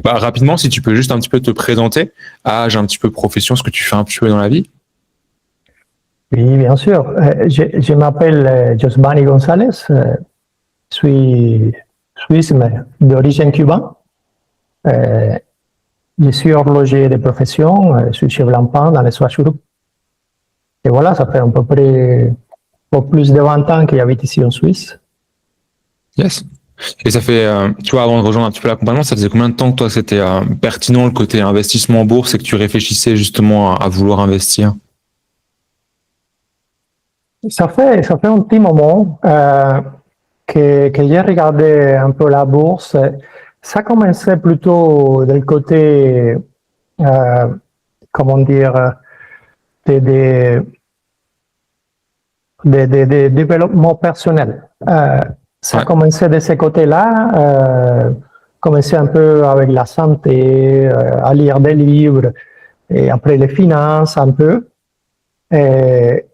Bah, rapidement, si tu peux juste un petit peu te présenter, âge, un petit peu profession, ce que tu fais un petit peu dans la vie. Oui, bien sûr. Je m'appelle Josbani González. Je suis suisse, mais d'origine cubaine. Je suis horloger de profession. Je suis chez Blancpain dans les Soachourou. Et voilà, ça fait à peu près pour plus de 20 ans que j'habite ici en Suisse. Yes. Et ça fait, tu vois, avant de rejoindre un petit peu l'accompagnement, ça faisait combien de temps que toi c'était pertinent le côté investissement en bourse et que tu réfléchissais justement à vouloir investir? Ça fait un petit moment que j'ai regardé un peu la bourse. Ça commençait plutôt du côté, comment dire, des développements personnels. Ça a commencé de ce côté-là, commencé un peu avec la santé, à lire des livres, et après les finances un peu. Et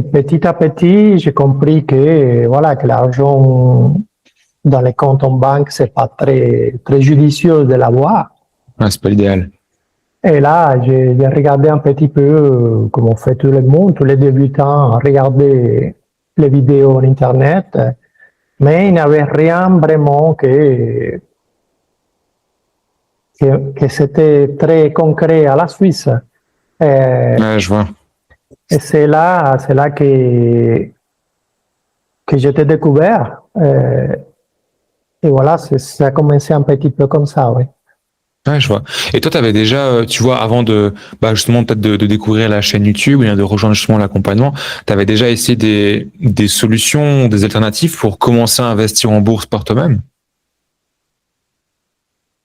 petit à petit, j'ai compris que voilà que l'argent dans les comptes en banque, c'est pas très judicieux de l'avoir. Ah, c'est pas l'idéal. Et là, j'ai regardé un petit peu comment fait tout le monde, tous les débutants, regarder les vidéos en Internet, mais il n'y avait rien vraiment que c'était très concret à la Suisse. Ouais, je vois. Et c'est là que j'étais découvert. Et voilà, ça a commencé un petit peu comme ça, oui. Ouais, je vois. Et toi, tu avais déjà, tu vois, avant de, bah, justement, peut-être de découvrir la chaîne YouTube, ou bien de rejoindre justement l'accompagnement, tu avais déjà essayé des solutions, des alternatives pour commencer à investir en bourse par toi-même?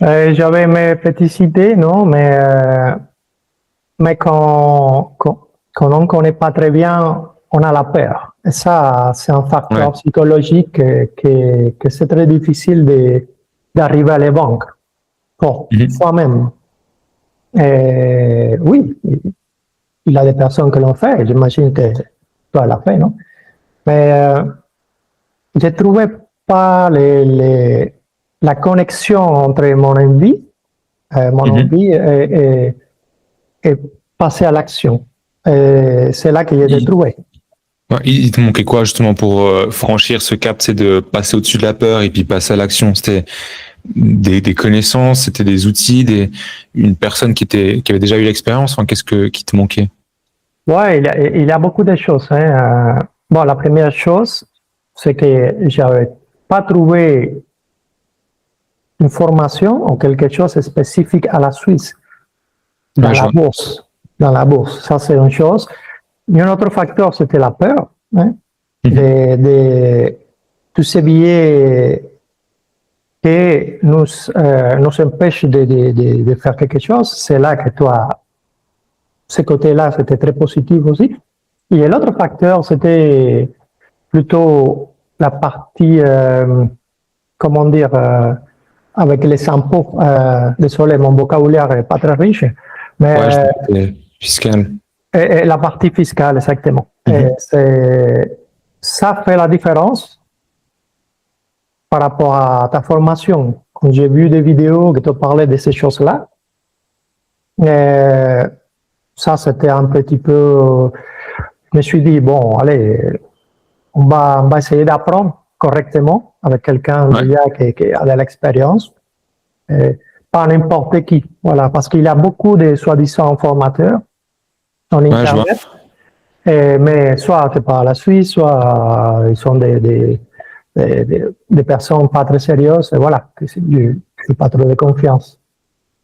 J'avais mes petites idées, non, mais quand on ne connaît pas très bien, on a la peur. Et ça, c'est un facteur psychologique que c'est très difficile d'arriver à les vaincre pour soi-même. Et oui, il y a des personnes qui l'ont fait, j'imagine que toi l'as fait, non? Mais je ne trouvais pas la connexion entre mon envie et passer à l'action. C'est là que j'ai trouvé. Ouais, il te manquait quoi justement pour franchir ce cap, c'est de passer au-dessus de la peur et puis passer à l'action? C'était des connaissances, c'était des outils, une personne qui avait déjà eu l'expérience. Enfin, qui te manquait? Ouais, il y a beaucoup de choses. Hein. Bon, la première chose, c'est que j'avais pas trouvé une formation ou quelque chose de spécifique à la Suisse dans la bourse. Dans la bourse, ça c'est une chose. Et un autre facteur, c'était la peur de tous ces billets qui nous empêchent de faire quelque chose. C'est là que toi, ce côté-là, c'était très positif aussi. Et l'autre facteur, c'était plutôt la partie, comment dire, avec les impôts. Désolé, mon vocabulaire n'est pas très riche. Mais fiscal. Et la partie fiscale, exactement. Ça fait la différence par rapport à ta formation. Quand j'ai vu des vidéos qui te parlaient de ces choses-là, ça, c'était un petit peu... Je me suis dit, bon, allez, on va essayer d'apprendre correctement avec quelqu'un qui a de l'expérience. Pas n'importe qui, voilà, parce qu'il y a beaucoup de soi-disant formateurs en Internet, mais soit c'est pas la Suisse, soit ils sont des personnes pas très sérieuses, et voilà, je n'ai pas trop de confiance.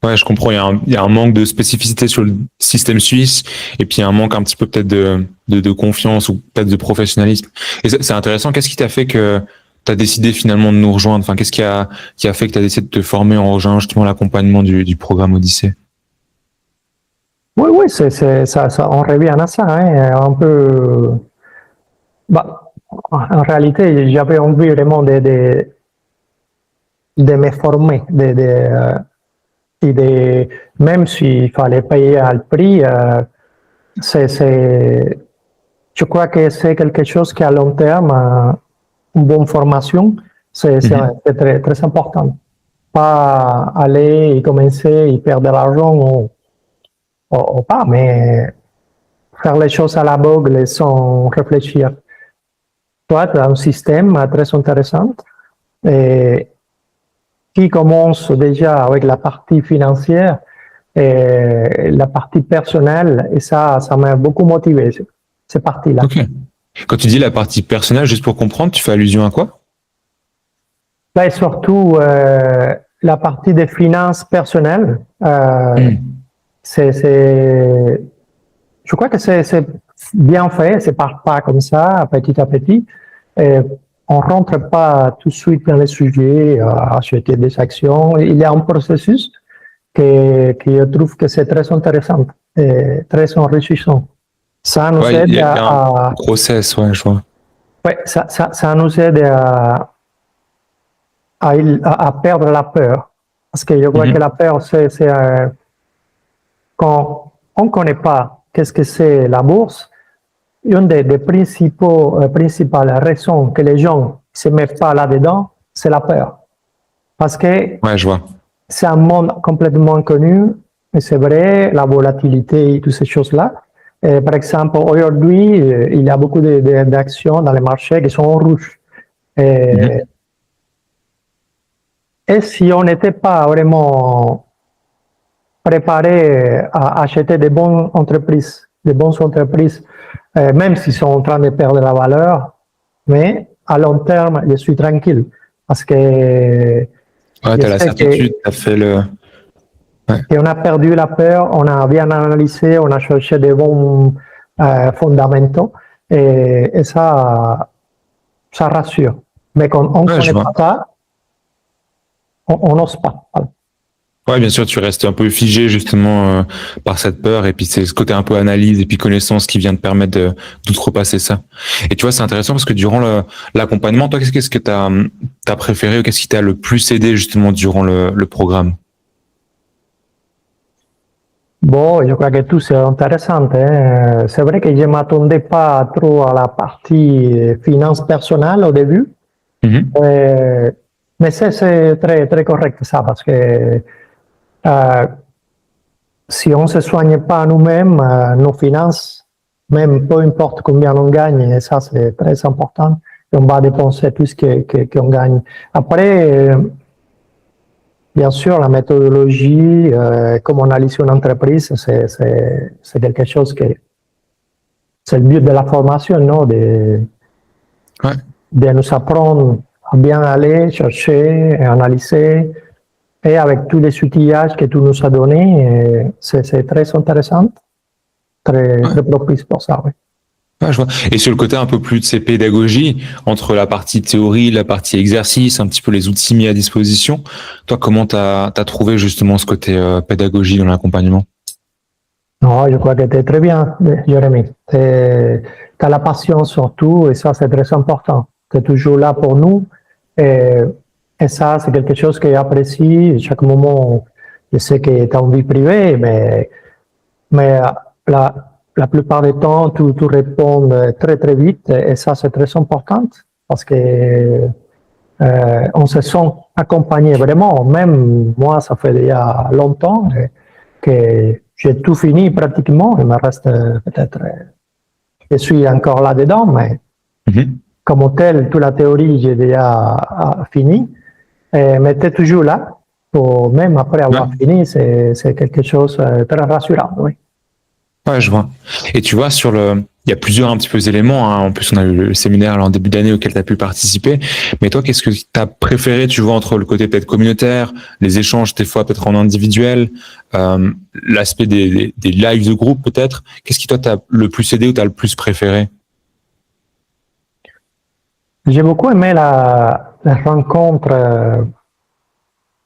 Ouais, je comprends. Il y a un manque de spécificité sur le système suisse, et puis un manque un petit peu peut-être de confiance ou peut-être de professionnalisme. Et c'est intéressant. Qu'est-ce qui t'a fait que tu as décidé finalement de nous rejoindre? Enfin, qu'est-ce qui a fait que tu as décidé de te former en rejoignant justement l'accompagnement du programme Odyssée? Oui, ça, on revient à ça, hein, un peu. Bah, en réalité, j'avais envie vraiment de me former, même s'il fallait payer à le prix, je crois que c'est quelque chose qui à long terme, une bonne formation, c'est très, très important. pas aller et commencer et perdre de l'argent ou pas, mais faire les choses à l'aveugle sans réfléchir. Toi, tu as un système très intéressant et qui commence déjà avec la partie financière et la partie personnelle, et ça m'a beaucoup motivé, ces parties-là. Ok. Quand tu dis la partie personnelle, juste pour comprendre, tu fais allusion à quoi? Là, et surtout, la partie des finances personnelles, je crois que c'est bien fait, c'est pas comme ça, petit à petit. Et on rentre pas tout de suite dans les sujets, acheter des actions. Il y a un processus que je trouve que c'est très intéressant et très enrichissant. Ça nous aide Il y a un process, ouais, je vois. ouais, ça nous aide à perdre la peur. Parce que je crois que la peur, c'est quand on ne connaît pas qu'est-ce que c'est la bourse, une des principales raisons que les gens ne se mettent pas là-dedans, c'est la peur. Parce que Ouais, je vois. c'est un monde complètement inconnu, et c'est vrai, la volatilité et toutes ces choses-là. Par exemple, aujourd'hui, il y a beaucoup d'actions dans les marchés qui sont en rouge. Et si on n'était pas vraiment préparé à acheter des bonnes entreprises, même s'ils sont en train de perdre la valeur, mais à long terme, je suis tranquille parce que ouais, tu as la certitude, tu as fait le... Ouais. Et on a perdu la peur, on a bien analysé, on a cherché des bons fondamentaux et ça rassure. Mais quand on ne connaît pas ça, on n'ose pas. Voilà. Ouais, bien sûr, tu restes un peu figé justement par cette peur et puis c'est ce côté un peu analyse et puis connaissance qui vient te permettre d'outrepasser ça. Et tu vois, c'est intéressant parce que durant l'accompagnement, toi, qu'est-ce que tu as préféré ou qu'est-ce qui t'a le plus aidé justement durant le programme? Bon, je crois que tout c'est intéressant. Hein. C'est vrai que je ne m'attendais pas trop à la partie finance personnelle au début. Mais c'est très, très correct ça parce que si on ne se soigne pas nous-mêmes, nos finances, même peu importe combien on gagne, et ça c'est très important, on va dépenser tout ce qu'on gagne. Après, bien sûr, la méthodologie, comme on analyse une entreprise, c'est quelque chose que c'est le but de la formation, non? De nous apprendre à bien aller chercher et analyser. Et avec tous les outillages que tu nous as donnés, c'est très intéressant, très propice pour ça. Oui. Ouais, je vois. Et sur le côté un peu plus de ces pédagogies, entre la partie théorie, la partie exercice, un petit peu les outils mis à disposition, toi, comment t'as trouvé justement ce côté pédagogie dans l'accompagnement? Non, je crois que tu es très bien, Jérémy. Tu as la passion surtout, et ça, c'est très important. Tu es toujours là pour nous. Et ça, c'est quelque chose que j'apprécie. Chaque moment, je sais que tu as une vie privée, mais la plupart du temps, tu réponds très, très vite. Et ça, c'est très important parce que on se sent accompagné vraiment. Même moi, ça fait déjà longtemps que j'ai tout fini pratiquement. Il me reste peut-être... je suis encore là-dedans, mais comme tel, toute la théorie, j'ai déjà fini. Mais tu es toujours là, même après avoir fini, c'est quelque chose de très rassurant, oui. Ouais, je vois. Et tu vois, il y a plusieurs un petit peu éléments, hein. En plus, on a eu le séminaire en début d'année auquel tu as pu participer. Mais toi, qu'est-ce que tu as préféré, tu vois, entre le côté peut-être communautaire, les échanges, des fois peut-être en individuel, l'aspect des lives de groupe peut-être? Qu'est-ce qui, toi, t'a le plus aidé ou t'as le plus préféré? J'ai beaucoup aimé la rencontre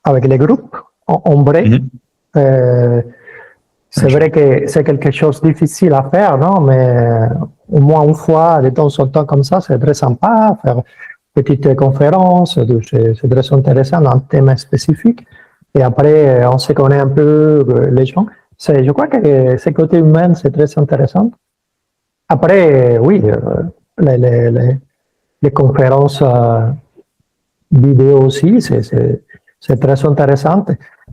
avec les groupes en vrai. C'est vrai que c'est quelque chose de difficile à faire, non? Mais au moins une fois, de temps en temps comme ça, c'est très sympa. Faire une petite conférence, c'est très intéressant, un thème spécifique. Et après, on se connaît un peu les gens. Je crois que ce côté humain, c'est très intéressant. Après, oui, les conférences vidéo aussi, c'est très intéressant.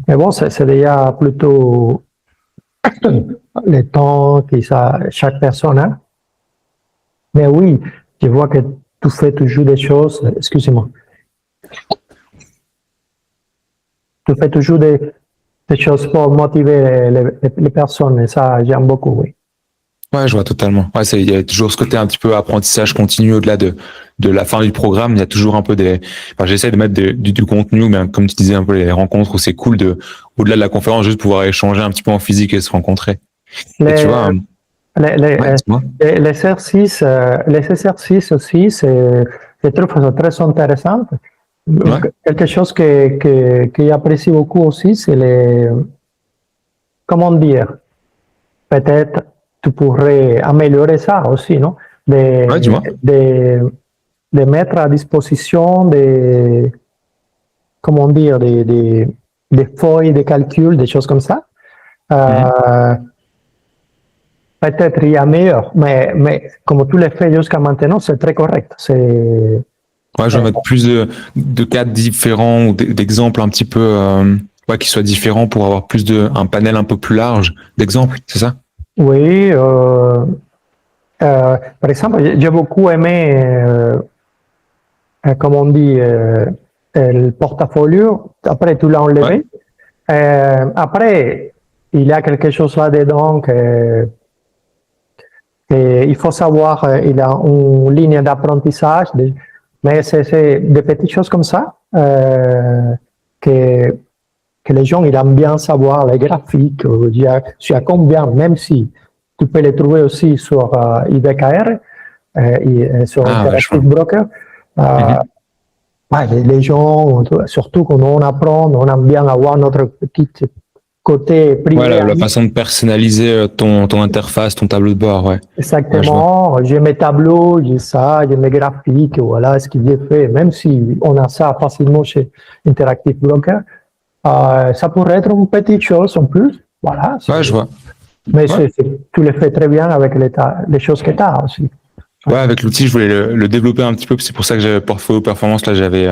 Mais bon, c'est déjà plutôt le temps que chaque personne a. Mais oui, je vois que tu fais toujours des choses, excusez-moi, tu fais toujours des choses pour motiver les personnes, et ça, j'aime beaucoup, oui. Ouais, je vois totalement. Ouais, il y a toujours ce côté un petit peu apprentissage continu au-delà de la fin du programme. Il y a toujours un peu j'essaie de mettre du contenu, mais comme tu disais un peu les rencontres où c'est cool au-delà de la conférence, juste pouvoir échanger un petit peu en physique et se rencontrer. Et tu vois, l'exercice aussi, je trouve ça très intéressant. Ouais. Quelque chose que j'apprécie beaucoup aussi, c'est comment dire, peut-être tu pourrais améliorer ça aussi, non? dis-moi. De mettre à disposition comment dire, des feuilles de calcul, des choses comme ça. Peut-être il y a meilleur, mais comme tu l'as fait jusqu'à maintenant, c'est très correct. Ouais, je vais mettre plus de cas différents ou d'exemples un petit peu, qui soient différents pour avoir un panel un peu plus large d'exemples, c'est ça? Oui. Par exemple, j'ai beaucoup aimé, comme on dit, le portfolio. Après, tu l'as enlevé. Ouais. Après, il y a quelque chose là-dedans il faut savoir, il a une ligne d'apprentissage, mais c'est des petites choses comme ça que les gens ils aiment bien savoir, les graphiques, il y a combien, même si tu peux les trouver aussi sur IBKR, sur Interactive Broker. Les gens, surtout quand on apprend, on aime bien avoir notre petit côté privé. Ouais, la façon de personnaliser ton interface, ton tableau de bord, ouais. Exactement. Ouais, j'ai mes tableaux, j'ai ça, j'ai mes graphiques, voilà ce qu'il est fait. Même si on a ça facilement chez Interactive Broker, ça pourrait être une petite chose en plus. Voilà. Ouais, je vois. Mais tu le fais très bien avec les choses que tu as aussi. Ouais, avec l'outil, je voulais le développer un petit peu. C'est pour ça que j'avais Portfolio Performance. Là, j'avais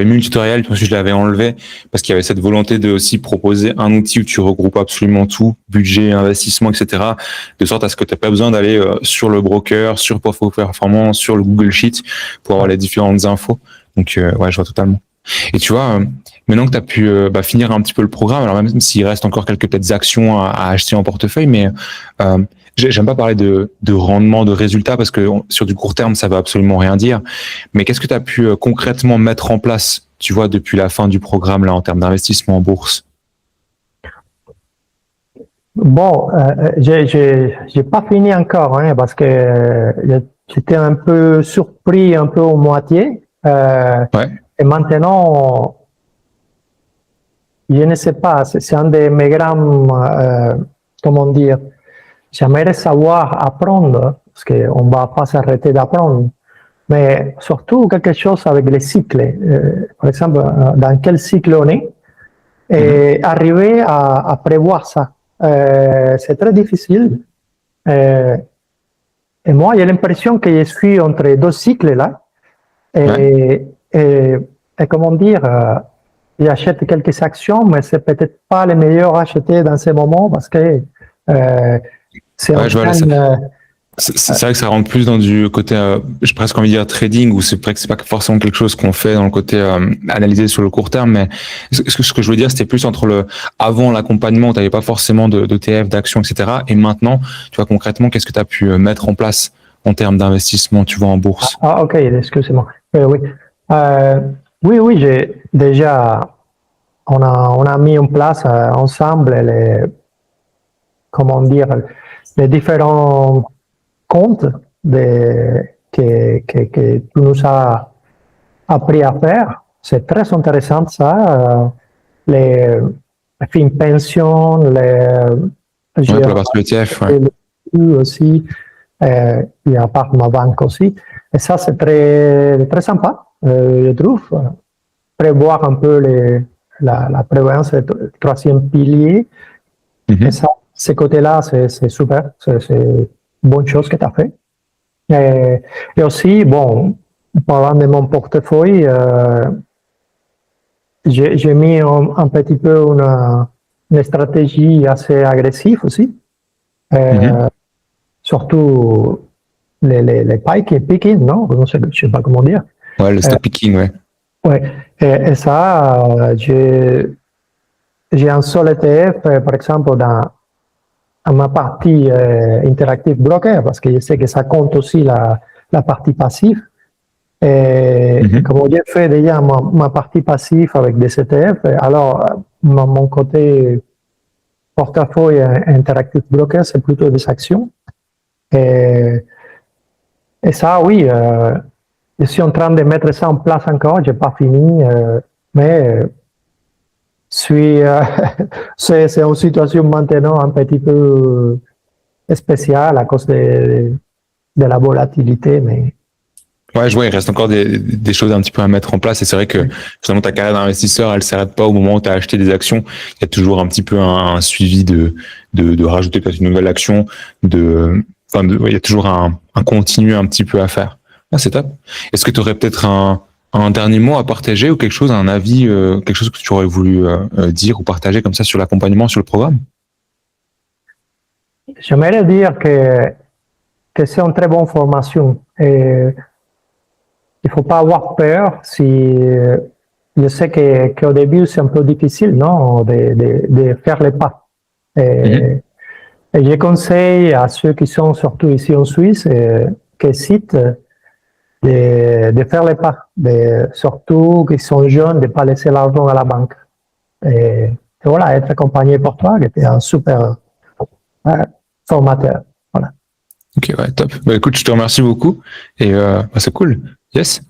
mis le tutoriel, puis ensuite je l'avais enlevé parce qu'il y avait cette volonté de aussi proposer un outil où tu regroupes absolument tout, budget, investissement, etc. De sorte à ce que tu n'as pas besoin d'aller sur le broker, sur Portfolio Performance, sur le Google Sheet pour avoir les différentes infos. Donc, ouais, je vois totalement. Et tu vois, maintenant que tu as pu finir un petit peu le programme, alors même s'il reste encore quelques petites actions à acheter en portefeuille, mais j'aime pas parler de rendement, de résultat, parce que sur du court terme, ça va absolument rien dire. Mais qu'est-ce que tu as pu concrètement mettre en place, tu vois, depuis la fin du programme, là, en termes d'investissement en bourse? Bon, j'ai pas fini encore, hein, parce que j'étais un peu surpris, un peu au moitié. Et maintenant, je ne sais pas, c'est un de mes grands, comment dire, j'aimerais savoir apprendre, parce qu'on ne va pas s'arrêter d'apprendre, mais surtout quelque chose avec les cycles. Par exemple, dans quel cycle on est, et arriver à prévoir ça. C'est très difficile. Et moi, j'ai l'impression que je suis entre deux cycles là. Et comment dire, j'achète quelques actions, mais c'est peut-être pas les meilleurs à acheter dans ces moments parce que c'est c'est vrai que ça rentre plus dans du côté, j'ai presque envie de dire trading, où c'est vrai que c'est pas forcément quelque chose qu'on fait dans le côté analysé sur le court terme, mais ce que je veux dire, c'était plus entre avant l'accompagnement, tu n'avais pas forcément d'ETF, d'actions, etc. Et maintenant, tu vois, concrètement, qu'est-ce que tu as pu mettre en place en termes d'investissement, tu vois, en bourse? Ok, excusez-moi. Oui, j'ai déjà, on a mis en place ensemble comment dire, les différents comptes que tu nous as appris à faire. C'est très intéressant ça. Les fins pension, pour la partie ETF, aussi. Il y a par ma banque aussi. Et ça, c'est très, très sympa, je trouve. Prévoir un peu la prévoyance, le troisième pilier. Et ça, ces côtés-là, c'est super. C'est une bonne chose que tu as fait. Et aussi, bon, parlant de mon portefeuille, j'ai mis un petit peu une stratégie assez agressive aussi. Surtout les picking, non? Je ne sais pas comment dire. Ouais, le stock picking, ouais. Ouais. Et ça, j'ai un seul ETF, par exemple, dans ma partie Interactive Broker, parce que je sais que ça compte aussi la partie passive. Et comme j'ai fait déjà ma partie passive avec des ETF, alors mon côté portefeuille Interactive Broker, c'est plutôt des actions. Et ça, oui, je suis en train de mettre ça en place encore, je n'ai pas fini, mais c'est une situation maintenant un petit peu spéciale à cause de la volatilité, mais Ouais, je vois, il reste encore des choses un petit peu à mettre en place. Et c'est vrai que finalement, ta carrière d'investisseur, elle s'arrête pas au moment où tu as acheté des actions. Il y a toujours un petit peu un suivi de rajouter peut-être une nouvelle action, il y a toujours un continu un petit peu à faire. Ah, c'est top. Est-ce que tu aurais peut-être un dernier mot à partager ou quelque chose, un avis, quelque chose que tu aurais voulu dire ou partager comme ça sur l'accompagnement, sur le programme? J'aimerais dire que c'est une très bonne formation. Et il ne faut pas avoir peur. Je sais qu'au début, c'est un peu difficile, non, de faire les pas. Et je conseille à ceux qui sont surtout ici en Suisse, qui hésitent, de faire les pas. Surtout qui sont jeunes, de ne pas laisser l'argent à la banque. Et voilà, être accompagné par toi, qui était un super formateur. Voilà. Ok, ouais, top. Bah, écoute, je te remercie beaucoup et c'est cool. Yes.